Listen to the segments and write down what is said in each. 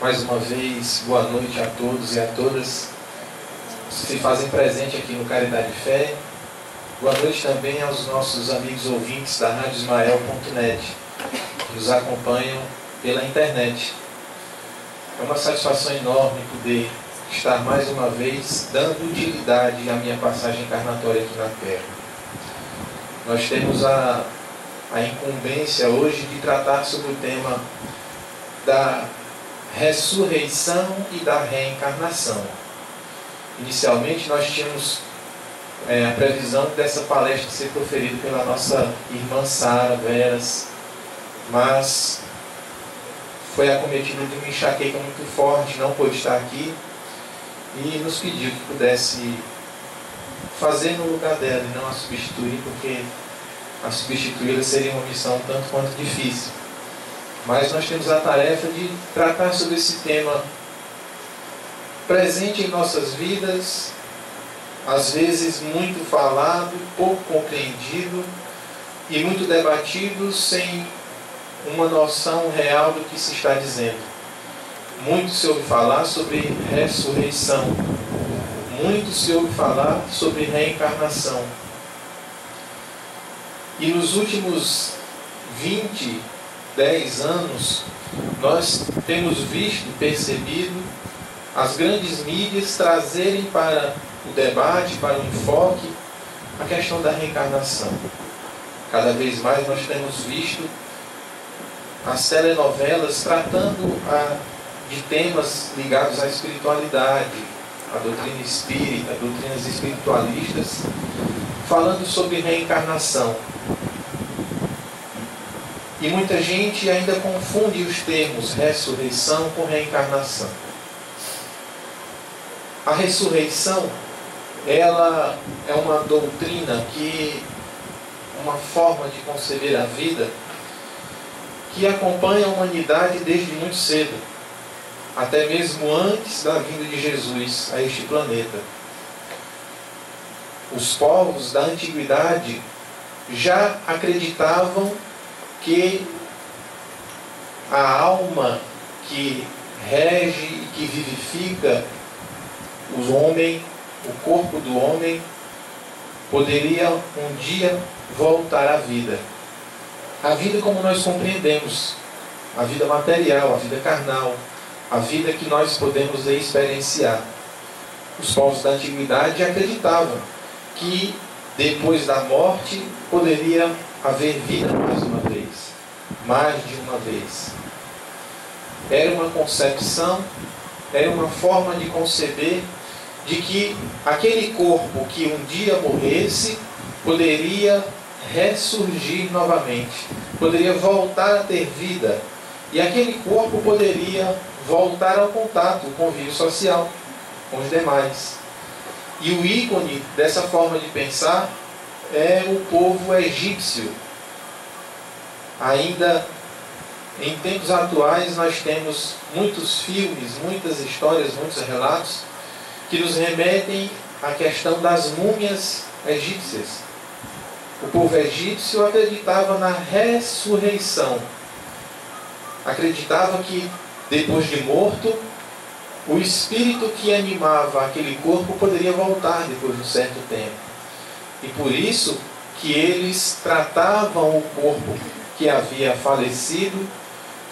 Mais uma vez, boa noite a todos e a todas que se fazem presente aqui no Caridade e Fé. Boa noite também aos nossos amigos ouvintes da RádioIsmael.net, que nos acompanham pela internet. É uma satisfação enorme poder estar mais uma vez dando utilidade à minha passagem encarnatória aqui na Terra. Nós temos a incumbência hoje de tratar sobre o tema da ressurreição e da reencarnação. Inicialmente nós tínhamos a previsão dessa palestra ser proferida pela nossa irmã Sara Veras, mas foi acometida de uma enxaqueca muito forte, não pôde estar aqui e nos pediu que pudesse fazer no lugar dela e não a substituir, porque a substituí-la seria uma missão tanto quanto difícil. Mas nós temos a tarefa de tratar sobre esse tema presente em nossas vidas, às vezes muito falado, pouco compreendido e muito debatido sem uma noção real do que se está dizendo. Muito se ouve falar sobre ressurreição, muito se ouve falar sobre reencarnação. E nos últimos 10 anos, nós temos visto e percebido as grandes mídias trazerem para o debate, para o enfoque, a questão da reencarnação. Cada vez mais nós temos visto as telenovelas tratando de temas ligados à espiritualidade, à doutrina espírita, doutrinas espiritualistas, falando sobre reencarnação. E muita gente ainda confunde os termos ressurreição com reencarnação. A ressurreição, ela é uma doutrina uma forma de conceber a vida que acompanha a humanidade desde muito cedo, até mesmo antes da vinda de Jesus a este planeta. Os povos da antiguidade já acreditavam que a alma que rege e que vivifica o homem, o corpo do homem, poderia um dia voltar à vida. A vida como nós compreendemos, a vida material, a vida carnal, a vida que nós podemos experienciar. Os povos da antiguidade acreditavam que depois da morte poderia haver vida mais uma vez, mais de uma vez. Era uma concepção, era uma forma de conceber de que aquele corpo que um dia morresse poderia ressurgir novamente, poderia voltar a ter vida, e aquele corpo poderia voltar ao contato, o convívio social com os demais. E o ícone dessa forma de pensar é o povo egípcio. Ainda em tempos atuais nós temos muitos filmes, muitas histórias, muitos relatos que nos remetem à questão das múmias egípcias. O povo egípcio acreditava na ressurreição. Acreditava que depois de morto, o espírito que animava aquele corpo poderia voltar depois de um certo tempo. E por isso que eles tratavam o corpo que havia falecido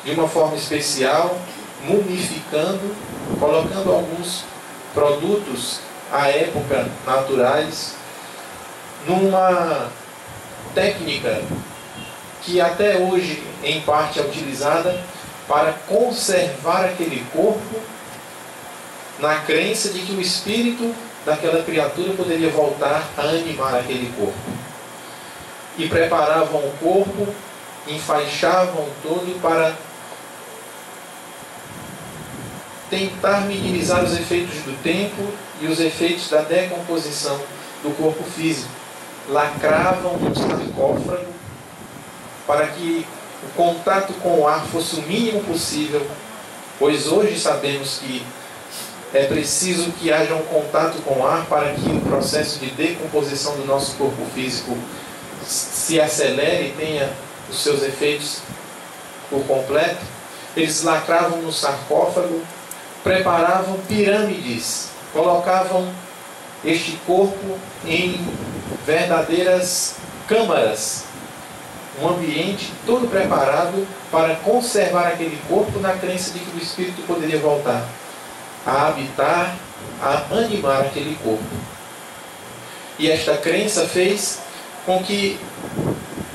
de uma forma especial, mumificando, colocando alguns produtos à época naturais, numa técnica que até hoje em parte é utilizada para conservar aquele corpo na crença de que o espírito daquela criatura poderia voltar a animar aquele corpo. E preparavam o corpo, enfaixavam todo para tentar minimizar os efeitos do tempo e os efeitos da decomposição do corpo físico. Lacravam um sarcófago para que o contato com o ar fosse o mínimo possível, pois hoje sabemos que é preciso que haja um contato com o ar para que o processo de decomposição do nosso corpo físico se acelere e tenha os seus efeitos por completo. eles lacravam no sarcófago, preparavam pirâmides, colocavam este corpo em verdadeiras câmaras, um ambiente todo preparado para conservar aquele corpo na crença de que o espírito poderia voltar a habitar, a animar aquele corpo. E esta crença fez com que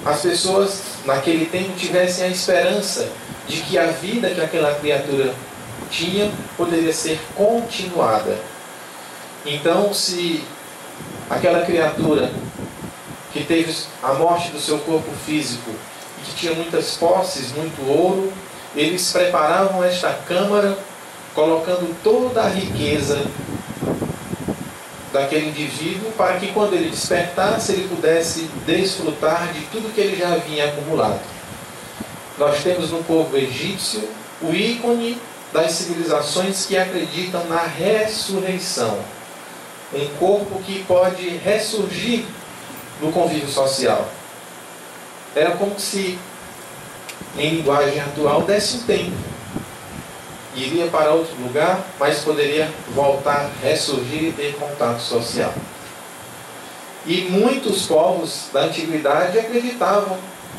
as pessoas naquele tempo tivessem a esperança de que a vida que aquela criatura tinha poderia ser continuada. Então, se aquela criatura que teve a morte do seu corpo físico e que tinha muitas posses, muito ouro, eles preparavam esta câmara colocando toda a riqueza daquele indivíduo para que quando ele despertasse ele pudesse desfrutar de tudo que ele já havia acumulado. Nós temos no povo egípcio o ícone das civilizações que acreditam na ressurreição. Um corpo que pode ressurgir no convívio social. Era como se, em linguagem atual, desse um tempo. Iria para outro lugar, mas poderia voltar, ressurgir e ter contato social. E muitos povos da antiguidade acreditavam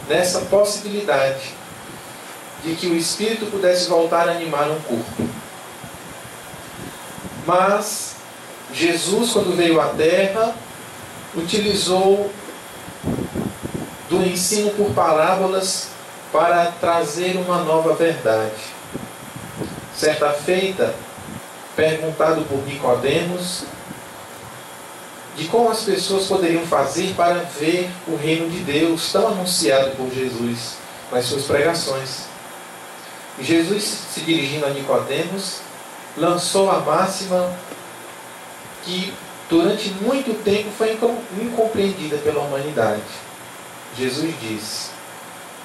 nessa possibilidade de que o espírito pudesse voltar a animar um corpo. Mas Jesus, quando veio à Terra, utilizou do ensino por parábolas para trazer uma nova verdade. Certa feita, perguntado por Nicodemos de como as pessoas poderiam fazer para ver o reino de Deus tão anunciado por Jesus nas suas pregações. E Jesus, se dirigindo a Nicodemos, lançou a máxima que durante muito tempo foi incompreendida pela humanidade. Jesus disse: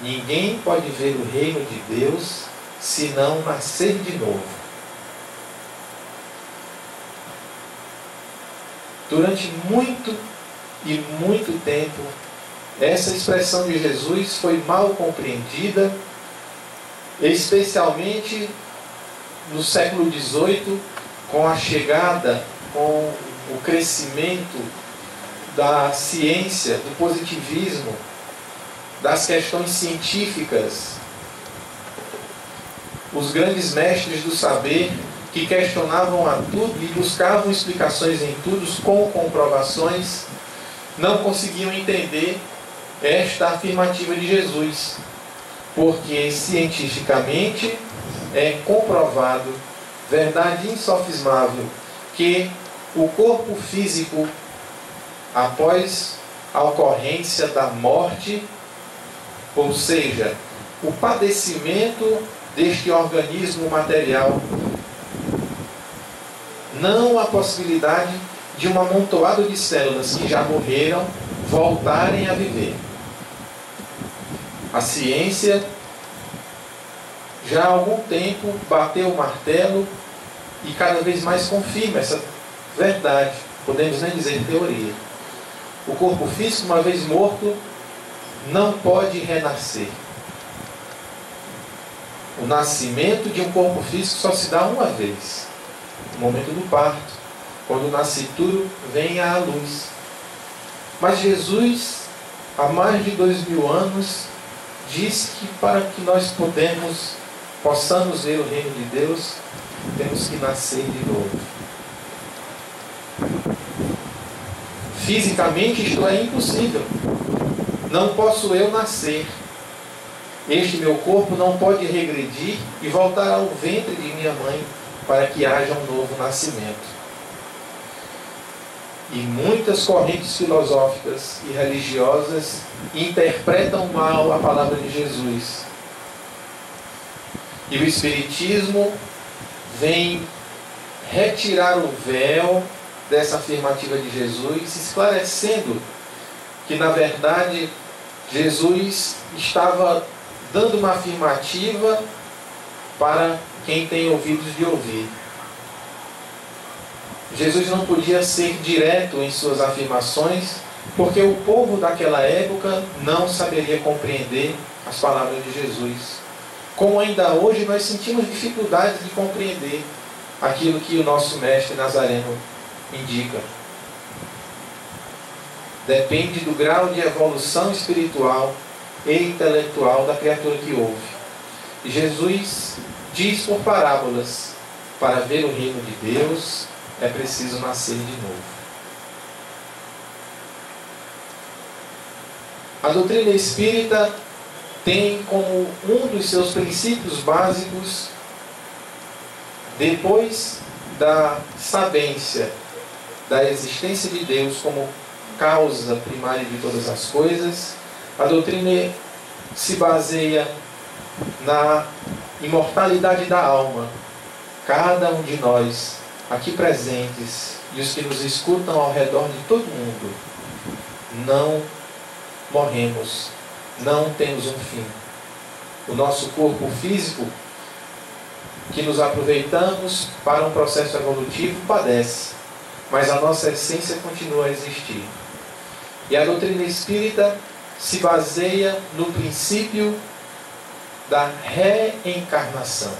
ninguém pode ver o reino de Deus se não nascer de novo. Durante muito e muito tempo, essa expressão de Jesus foi mal compreendida, especialmente no século XVIII, com a chegada, com o crescimento da ciência, do positivismo, das questões científicas. Os grandes mestres do saber que questionavam a tudo e buscavam explicações em tudo com comprovações, não conseguiam entender esta afirmativa de Jesus, porque cientificamente é comprovado, verdade insofismável, que o corpo físico, após a ocorrência da morte, ou seja, o padecimento deste organismo material, não há possibilidade de um amontoado de células que já morreram voltarem a viver. A ciência já há algum tempo bateu o martelo e cada vez mais confirma essa verdade, podemos nem dizer teoria. O corpo físico, uma vez morto, não pode renascer. O nascimento de um corpo físico só se dá uma vez, no momento do parto, quando o nascituro vem à luz. Mas Jesus, há mais de 2000 anos, diz que para que nós possamos ver o reino de Deus, temos que nascer de novo. Fisicamente isto é impossível. Não posso eu nascer. Este meu corpo não pode regredir e voltar ao ventre de minha mãe para que haja um novo nascimento. E muitas correntes filosóficas e religiosas interpretam mal a palavra de Jesus. E o Espiritismo vem retirar o véu dessa afirmativa de Jesus, esclarecendo que, na verdade, Jesus estava dando uma afirmativa para quem tem ouvidos de ouvir. Jesus não podia ser direto em suas afirmações, porque o povo daquela época não saberia compreender as palavras de Jesus. como ainda hoje nós sentimos dificuldade de compreender aquilo que o nosso mestre Nazareno indica. Depende do grau de evolução espiritual e intelectual da criatura que ouve. E Jesus diz por parábolas: para ver o reino de Deus é preciso nascer de novo. A doutrina espírita tem como um dos seus princípios básicos, depois da sabência da existência de Deus como causa primária de todas as coisas, a doutrina se baseia na imortalidade da alma. Cada um de nós, aqui presentes, e os que nos escutam ao redor de todo mundo, não morremos, não temos um fim. O nosso corpo físico, que nos aproveitamos para um processo evolutivo, padece, mas a nossa essência continua a existir. E a doutrina espírita se baseia no princípio da reencarnação.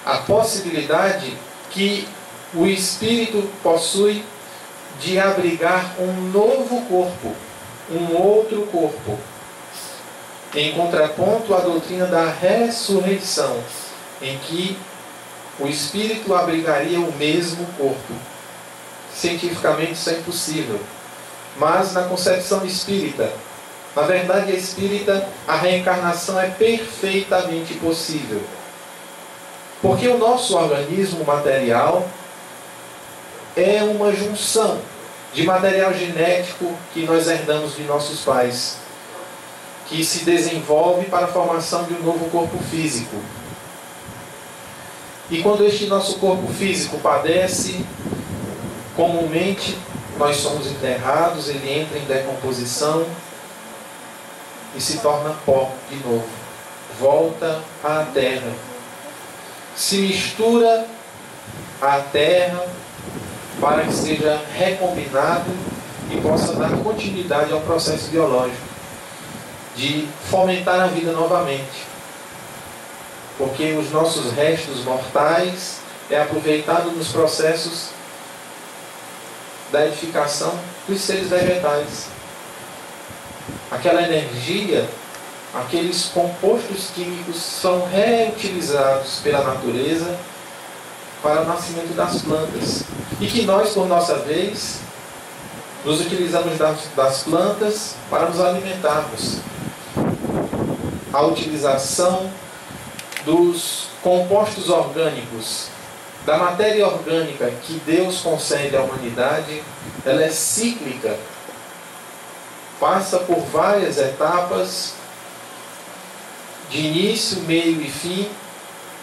A possibilidade que o espírito possui de abrigar um novo corpo, um outro corpo, em contraponto à doutrina da ressurreição, em que o espírito abrigaria o mesmo corpo. Cientificamente isso é impossível, mas na concepção espírita, na verdade espírita, a reencarnação é perfeitamente possível. Porque o nosso organismo material é uma junção de material genético que nós herdamos de nossos pais, que se desenvolve para a formação de um novo corpo físico. E quando este nosso corpo físico padece, comumente nós somos enterrados, ele entra em decomposição e se torna pó de novo. Volta à terra. Se mistura à terra para que seja recombinado e possa dar continuidade ao processo biológico de fomentar a vida novamente. Porque os nossos restos mortais é aproveitado nos processos da edificação dos seres vegetais. Aquela energia, aqueles compostos químicos são reutilizados pela natureza para o nascimento das plantas. E que nós, por nossa vez, nos utilizamos das plantas para nos alimentarmos. A utilização dos compostos orgânicos, da matéria orgânica que Deus concede à humanidade, ela é cíclica, passa por várias etapas, de início, meio e fim,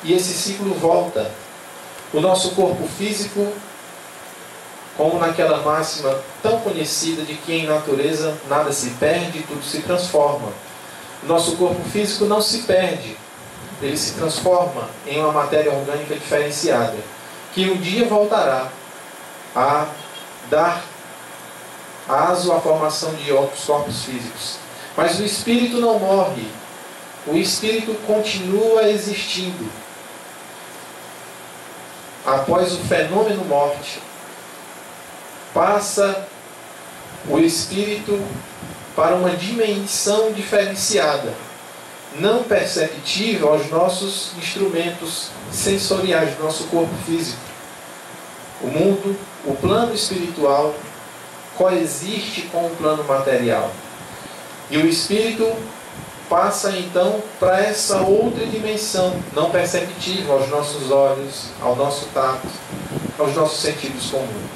e esse ciclo volta. O nosso corpo físico, como naquela máxima tão conhecida de que em natureza nada se perde, tudo se transforma. O nosso corpo físico não se perde, ele se transforma em uma matéria orgânica diferenciada, que um dia voltará a dar aso à formação de outros corpos físicos. Mas o espírito não morre, o espírito continua existindo. Após o fenômeno morte, passa o espírito para uma dimensão diferenciada, não perceptível aos nossos instrumentos sensoriais do nosso corpo físico. O mundo, o plano espiritual, coexiste com o plano material. E o espírito passa então para essa outra dimensão, não perceptível aos nossos olhos, ao nosso tato, aos nossos sentidos comuns.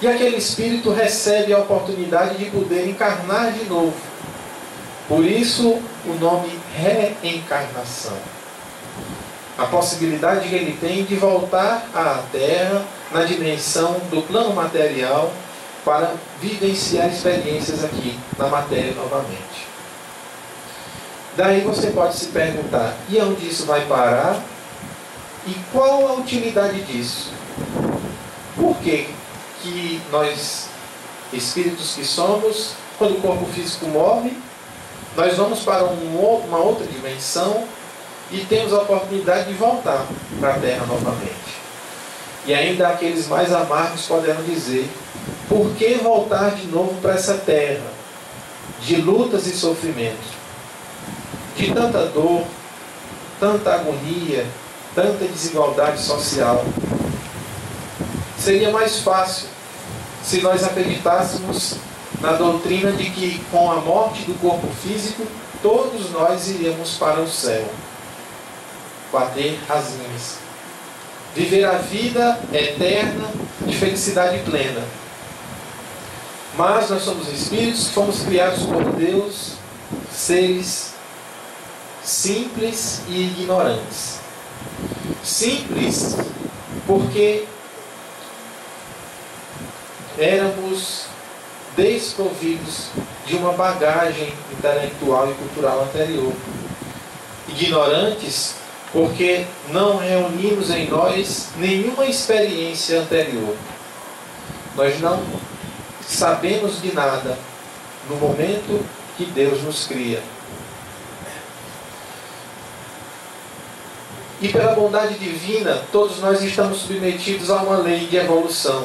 E aquele espírito recebe a oportunidade de poder encarnar de novo. Por isso o nome reencarnação. A possibilidade que ele tem de voltar à Terra na dimensão do plano material para vivenciar experiências aqui na matéria novamente. Daí você pode se perguntar, e onde isso vai parar? E qual a utilidade disso? Por que nós, espíritos que somos, quando o corpo físico morre, nós vamos para uma outra dimensão e temos a oportunidade de voltar para a Terra novamente. E ainda aqueles mais amargos poderão dizer: por que voltar de novo para essa terra de lutas e sofrimentos, de tanta dor, tanta agonia, tanta desigualdade social? Seria mais fácil se nós acreditássemos na doutrina de que com a morte do corpo físico todos nós iríamos para o céu, bater asinhas, viver a vida eterna de felicidade plena. Mas nós somos espíritos, fomos criados por Deus, seres simples e ignorantes. Simples porque éramos desprovidos de uma bagagem intelectual e cultural anterior. Ignorantes porque não reunimos em nós nenhuma experiência anterior. Nós não sabemos de nada no momento que Deus nos cria. E pela bondade divina, todos nós estamos submetidos a uma lei de evolução.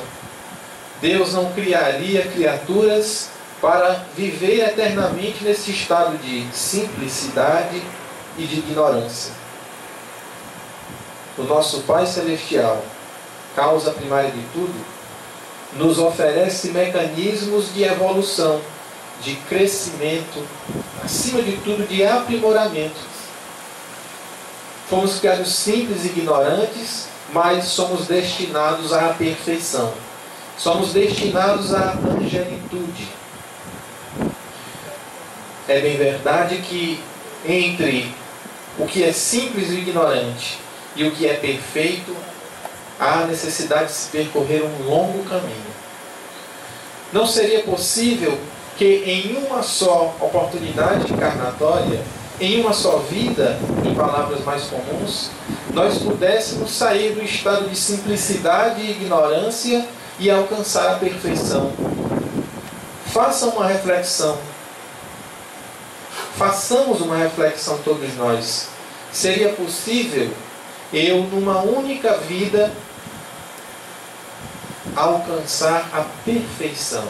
Deus não criaria criaturas para viver eternamente nesse estado de simplicidade e de ignorância. O nosso Pai Celestial, causa primária de tudo, nos oferece mecanismos de evolução, de crescimento, acima de tudo de aprimoramento. Fomos criados simples e ignorantes, mas somos destinados à perfeição. Somos destinados à angelitude. É bem verdade que entre o que é simples e ignorante e o que é perfeito, há necessidade de se percorrer um longo caminho. Não seria possível que em uma só oportunidade encarnatória, em uma só vida, em palavras mais comuns, nós pudéssemos sair do estado de simplicidade e ignorância e alcançar a perfeição. Façam uma reflexão. Façamos uma reflexão todos nós. Seria possível eu, numa única vida, alcançar a perfeição?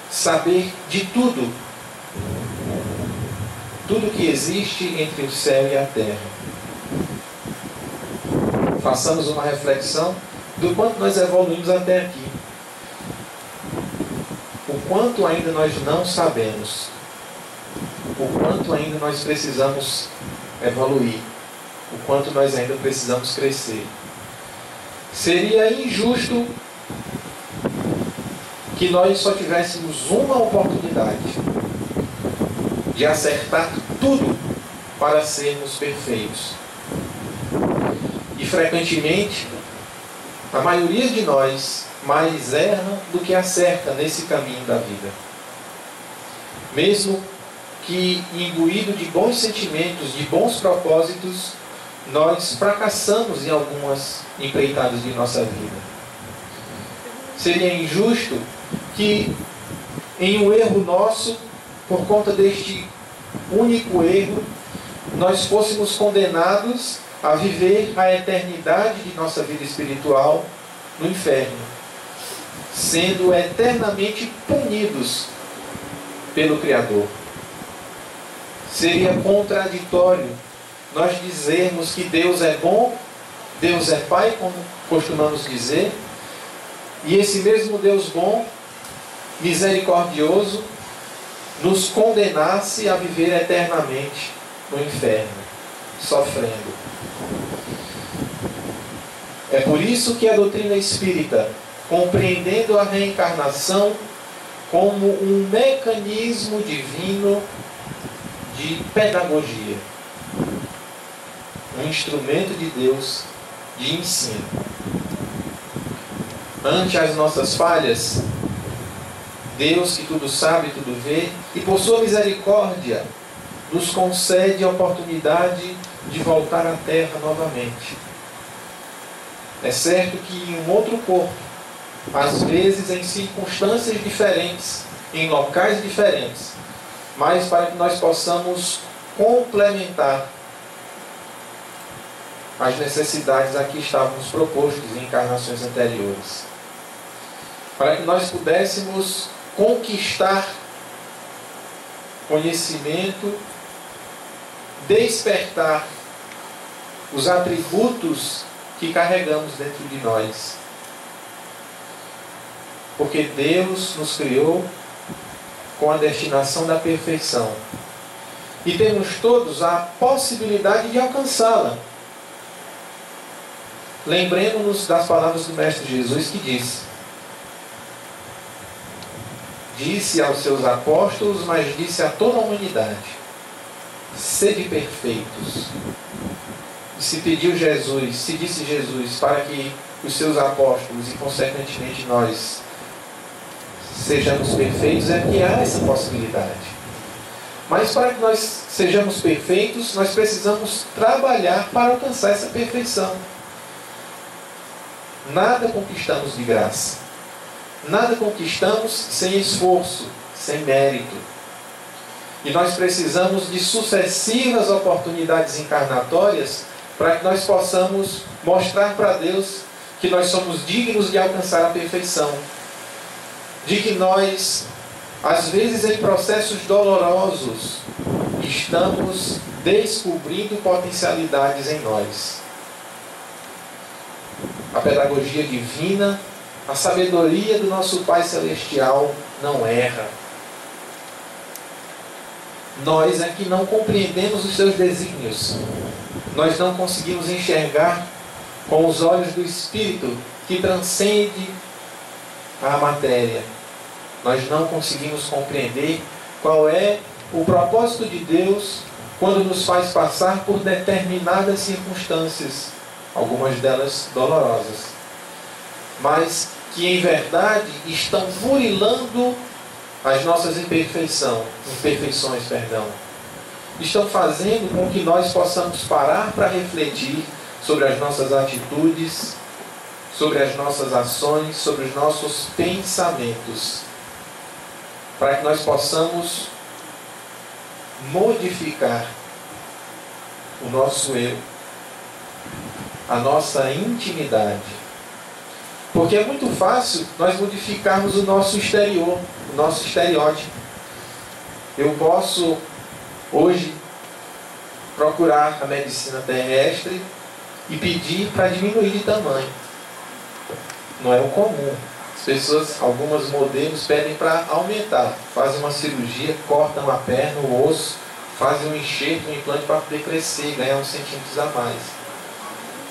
Saber de tudo. Tudo que existe entre o céu e a terra. Façamos uma reflexão do quanto nós evoluímos até aqui. O quanto ainda nós não sabemos. O quanto ainda nós precisamos evoluir. O quanto nós ainda precisamos crescer. Seria injusto que nós só tivéssemos uma oportunidade de acertar tudo para sermos perfeitos. E frequentemente, a maioria de nós mais erra do que acerta nesse caminho da vida. Mesmo que imbuído de bons sentimentos, de bons propósitos, nós fracassamos em algumas empreitadas de nossa vida. Seria injusto que em um erro nosso, por conta deste único erro, nós fôssemos condenados a viver a eternidade de nossa vida espiritual no inferno, sendo eternamente punidos pelo Criador. Seria contraditório nós dizermos que Deus é bom, Deus é Pai, como costumamos dizer, e esse mesmo Deus bom, misericordioso, nos condenasse a viver eternamente no inferno, sofrendo. É por isso que a doutrina espírita, compreendendo a reencarnação como um mecanismo divino de pedagogia, um instrumento de Deus de ensino. Ante as nossas falhas, Deus, que tudo sabe, tudo vê, e por sua misericórdia, nos concede a oportunidade de voltar à Terra novamente. É certo que em um outro corpo, às vezes em circunstâncias diferentes, em locais diferentes, mas para que nós possamos complementar as necessidades a que estávamos propostos em encarnações anteriores. Para que nós pudéssemos conquistar conhecimento, despertar os atributos que carregamos dentro de nós. Porque Deus nos criou com a destinação da perfeição. E temos todos a possibilidade de alcançá-la. Lembremos-nos das palavras do Mestre Jesus que disse aos seus apóstolos, mas disse a toda a humanidade: sede perfeitos. E se disse Jesus para que os seus apóstolos e consequentemente nós sejamos perfeitos, é que há essa possibilidade. Mas para que nós sejamos perfeitos, nós precisamos trabalhar para alcançar essa perfeição. Nada conquistamos de graça. Nada conquistamos sem esforço, sem mérito. E nós precisamos de sucessivas oportunidades encarnatórias para que nós possamos mostrar para Deus que nós somos dignos de alcançar a perfeição. De que nós, às vezes em processos dolorosos, estamos descobrindo potencialidades em nós. A pedagogia divina, a sabedoria do nosso Pai Celestial não erra. Nós é que não compreendemos os seus desígnios. Nós não conseguimos enxergar com os olhos do Espírito que transcende a matéria. Nós não conseguimos compreender qual é o propósito de Deus quando nos faz passar por determinadas circunstâncias, algumas delas dolorosas, mas que em verdade estão burilando as nossas imperfeições, estão fazendo com que nós possamos parar para refletir sobre as nossas atitudes, sobre as nossas ações, sobre os nossos pensamentos, para que nós possamos modificar o nosso eu, a nossa intimidade. Porque é muito fácil nós modificarmos o nosso exterior, o nosso estereótipo. Eu posso hoje procurar a medicina terrestre e pedir para diminuir de tamanho. Não é o comum. As pessoas, algumas modelos, pedem para aumentar. Fazem uma cirurgia, cortam a perna, o osso, fazem um enxerto, um implante para poder crescer, ganhar uns centímetros a mais.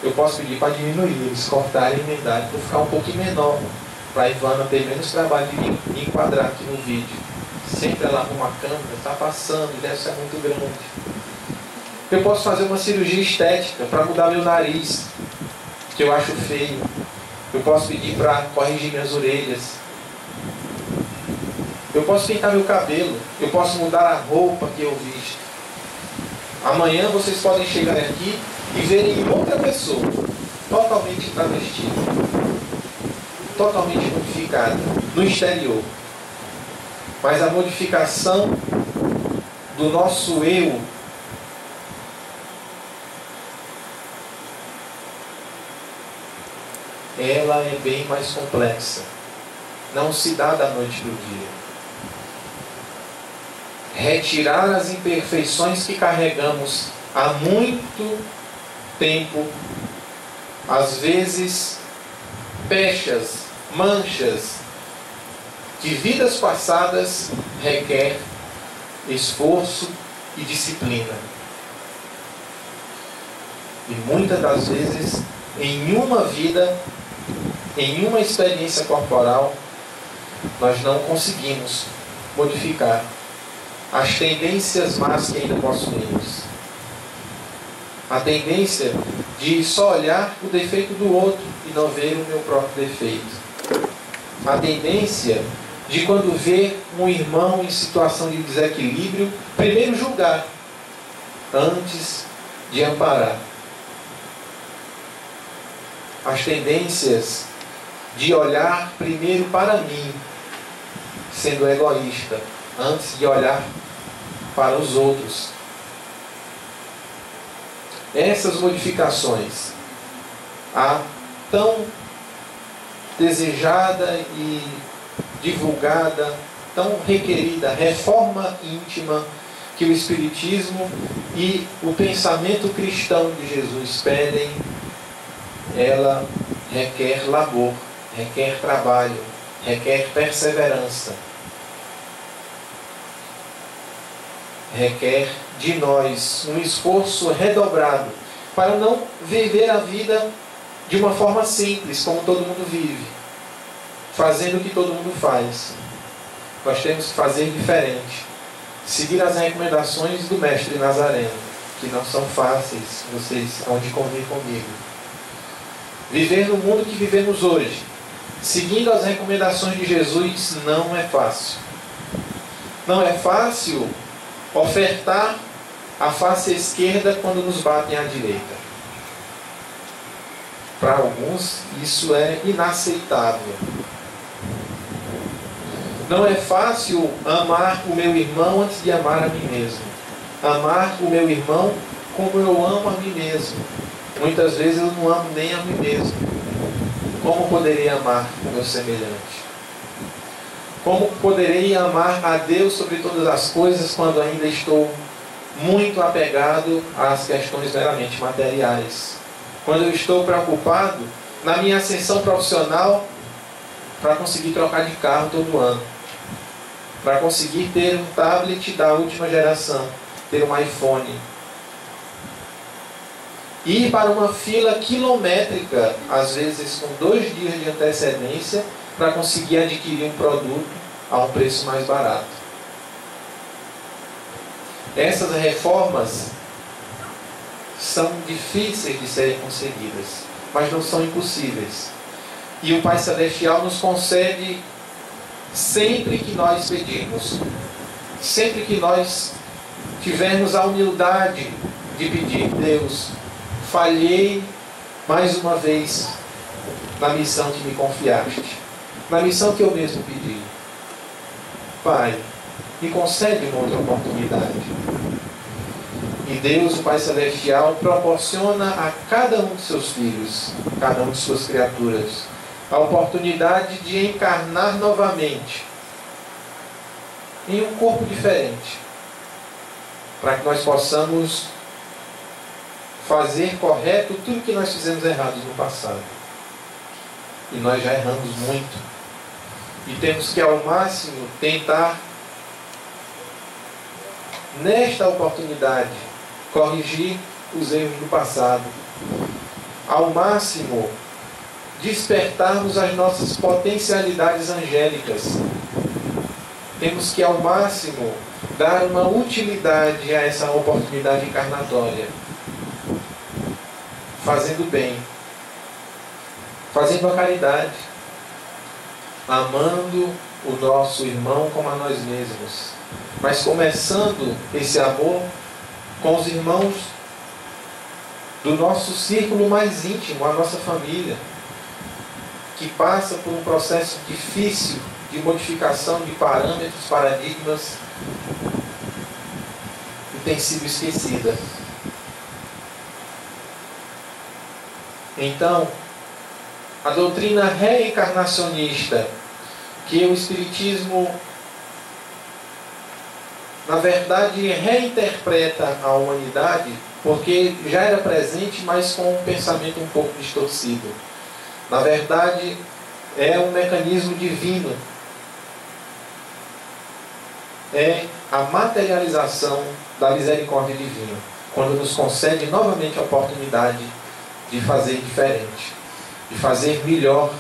Eu posso pedir para diminuir, eles cortarem a idade para ficar um pouquinho menor, para a Ivana ter menos trabalho de me enquadrar aqui no vídeo. Sempre ela arruma a câmera, está passando, deve ser muito grande. Eu posso fazer uma cirurgia estética para mudar meu nariz, que eu acho feio. Eu posso pedir para corrigir minhas orelhas. Eu posso pintar meu cabelo. Eu posso mudar a roupa que eu visto. Amanhã vocês podem chegar aqui e verem outra pessoa, totalmente travestida, totalmente modificada, no exterior. Mas a modificação do nosso eu ela é bem mais complexa. Não se dá da noite para o dia. Retirar as imperfeições que carregamos há muito tempo, às vezes pechas, manchas de vidas passadas, requer esforço e disciplina. E muitas das vezes, em uma vida, em uma experiência corporal, nós não conseguimos modificar as tendências más que ainda possuímos. A tendência de só olhar o defeito do outro e não ver o meu próprio defeito. A tendência de, quando ver um irmão em situação de desequilíbrio, primeiro julgar, antes de amparar. As tendências de olhar primeiro para mim, sendo egoísta, antes de olhar para os outros. Essas modificações, a tão desejada e divulgada, tão requerida reforma íntima que o Espiritismo e o pensamento cristão de Jesus pedem, ela requer labor, requer trabalho, requer perseverança, requer de nós um esforço redobrado para não viver a vida de uma forma simples, como todo mundo vive, fazendo o que todo mundo faz. Nós temos que fazer diferente, seguir as recomendações do Mestre Nazareno, que não são fáceis, vocês hão de convir comigo. Viver no mundo que vivemos hoje, seguindo as recomendações de Jesus, não é fácil. Não é fácil ofertar a face esquerda quando nos batem à direita. Para alguns, isso é inaceitável. Não é fácil amar o meu irmão antes de amar a mim mesmo. Amar o meu irmão como eu amo a mim mesmo. Muitas vezes eu não amo nem a mim mesmo. Como poderei amar o meu semelhante? Como poderei amar a Deus sobre todas as coisas quando ainda estou muito apegado às questões meramente materiais? Quando eu estou preocupado na minha ascensão profissional para conseguir trocar de carro todo ano, para conseguir ter um tablet da última geração, ter um iPhone, ir para uma fila quilométrica, às vezes com 2 dias de antecedência, para conseguir adquirir um produto a um preço mais barato. Essas reformas são difíceis de serem conseguidas, mas não são impossíveis. E o Pai Celestial nos concede sempre que nós pedirmos, sempre que nós tivermos a humildade de pedir: Deus, falhei mais uma vez na missão que me confiaste, na missão que eu mesmo pedi. Pai, me concede uma outra oportunidade. E Deus, o Pai Celestial, proporciona a cada um de seus filhos, cada um de suas criaturas, a oportunidade de encarnar novamente em um corpo diferente, para que nós possamos fazer correto tudo que nós fizemos errado no passado. E nós já erramos muito. E temos que, ao máximo, tentar, nesta oportunidade, corrigir os erros do passado. Ao máximo, despertarmos as nossas potencialidades angélicas. Temos que, ao máximo, dar uma utilidade a essa oportunidade encarnatória, fazendo bem, fazendo a caridade, amando o nosso irmão como a nós mesmos, mas começando esse amor com os irmãos do nosso círculo mais íntimo, a nossa família, que passa por um processo difícil de modificação de parâmetros, paradigmas, e tem sido esquecida. Então, a doutrina reencarnacionista, que o Espiritismo, na verdade, reinterpreta a humanidade, porque já era presente, mas com um pensamento um pouco distorcido. Na verdade, é um mecanismo divino. É a materialização da misericórdia divina, quando nos concede novamente a oportunidade de fazer diferente, de fazer melhor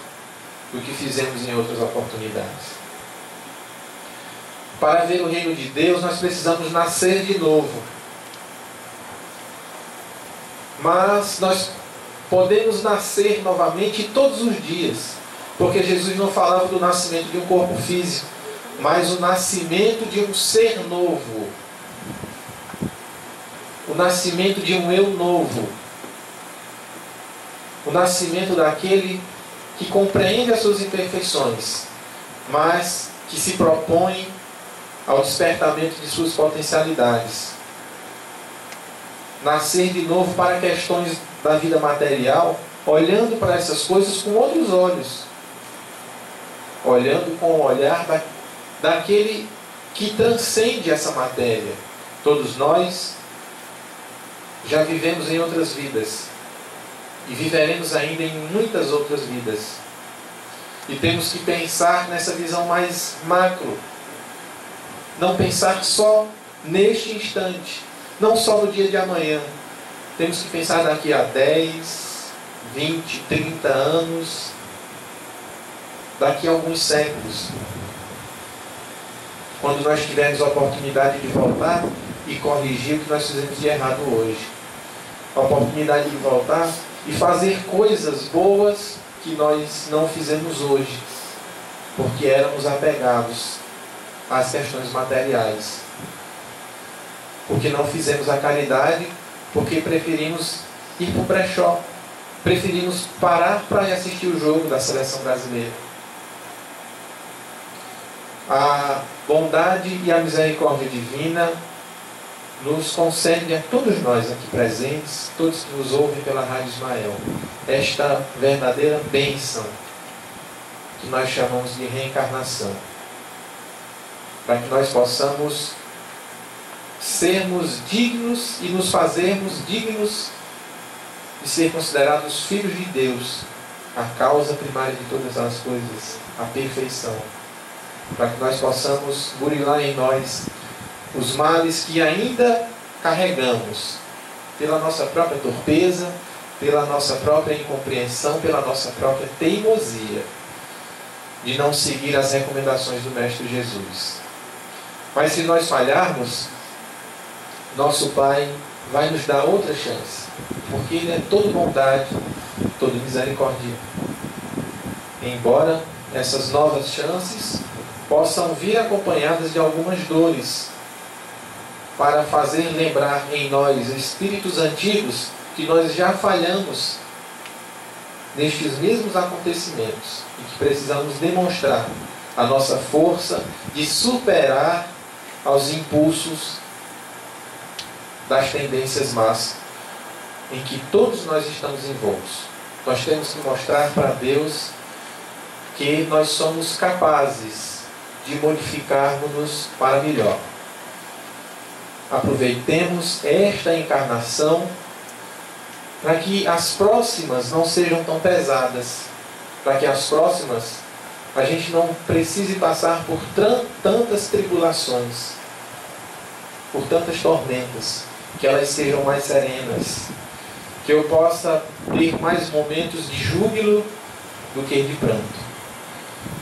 do que fizemos em outras oportunidades. Para ver o reino de Deus, nós precisamos nascer de novo. Mas nós podemos nascer novamente todos os dias, porque Jesus não falava do nascimento de um corpo físico, mas o nascimento de um ser novo, o nascimento de um eu novo, o nascimento daquele que compreende as suas imperfeições, mas que se propõe ao despertamento de suas potencialidades. Nascer de novo para questões da vida material, olhando para essas coisas com outros olhos. Olhando com o olhar daquele que transcende essa matéria. Todos nós já vivemos em outras vidas. E viveremos ainda em muitas outras vidas. E temos que pensar nessa visão mais macro. Não pensar só neste instante. Não só no dia de amanhã. Temos que pensar daqui a 10, 20, 30 anos. Daqui a alguns séculos. Quando nós tivermos a oportunidade de voltar e corrigir o que nós fizemos de errado hoje. A oportunidade de voltar e fazer coisas boas que nós não fizemos hoje. Porque éramos apegados às questões materiais. Porque não fizemos a caridade, porque preferimos ir para o brechó. Preferimos parar para ir assistir o jogo da seleção brasileira. A bondade e a misericórdia divina nos concede a todos nós aqui presentes, todos que nos ouvem pela Rádio Ismael, esta verdadeira bênção que nós chamamos de reencarnação. Para que nós possamos sermos dignos e nos fazermos dignos de ser considerados filhos de Deus, a causa primária de todas as coisas, a perfeição. Para que nós possamos burilar em nós os males que ainda carregamos, pela nossa própria torpeza, pela nossa própria incompreensão, pela nossa própria teimosia, de não seguir as recomendações do Mestre Jesus. Mas se nós falharmos, nosso Pai vai nos dar outra chance, porque Ele é todo bondade, todo misericórdia. Embora essas novas chances possam vir acompanhadas de algumas dores, para fazer lembrar em nós, espíritos antigos, que nós já falhamos nestes mesmos acontecimentos e que precisamos demonstrar a nossa força de superar aos impulsos das tendências más em que todos nós estamos envoltos. Nós temos que mostrar para Deus que nós somos capazes de modificarmos-nos para melhor. Aproveitemos esta encarnação para que as próximas não sejam tão pesadas, para que as próximas a gente não precise passar por tantas tribulações, por tantas tormentas, que elas sejam mais serenas, que eu possa ter mais momentos de júbilo do que de pranto.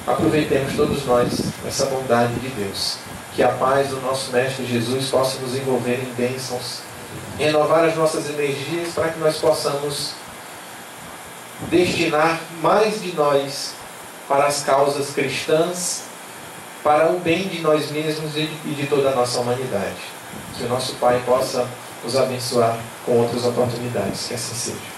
Aproveitemos todos nós essa bondade de Deus. Que a paz do nosso Mestre Jesus possa nos envolver em bênçãos, renovar as nossas energias para que nós possamos destinar mais de nós para as causas cristãs, para o bem de nós mesmos e de toda a nossa humanidade. Que o nosso Pai possa nos abençoar com outras oportunidades. Que assim seja.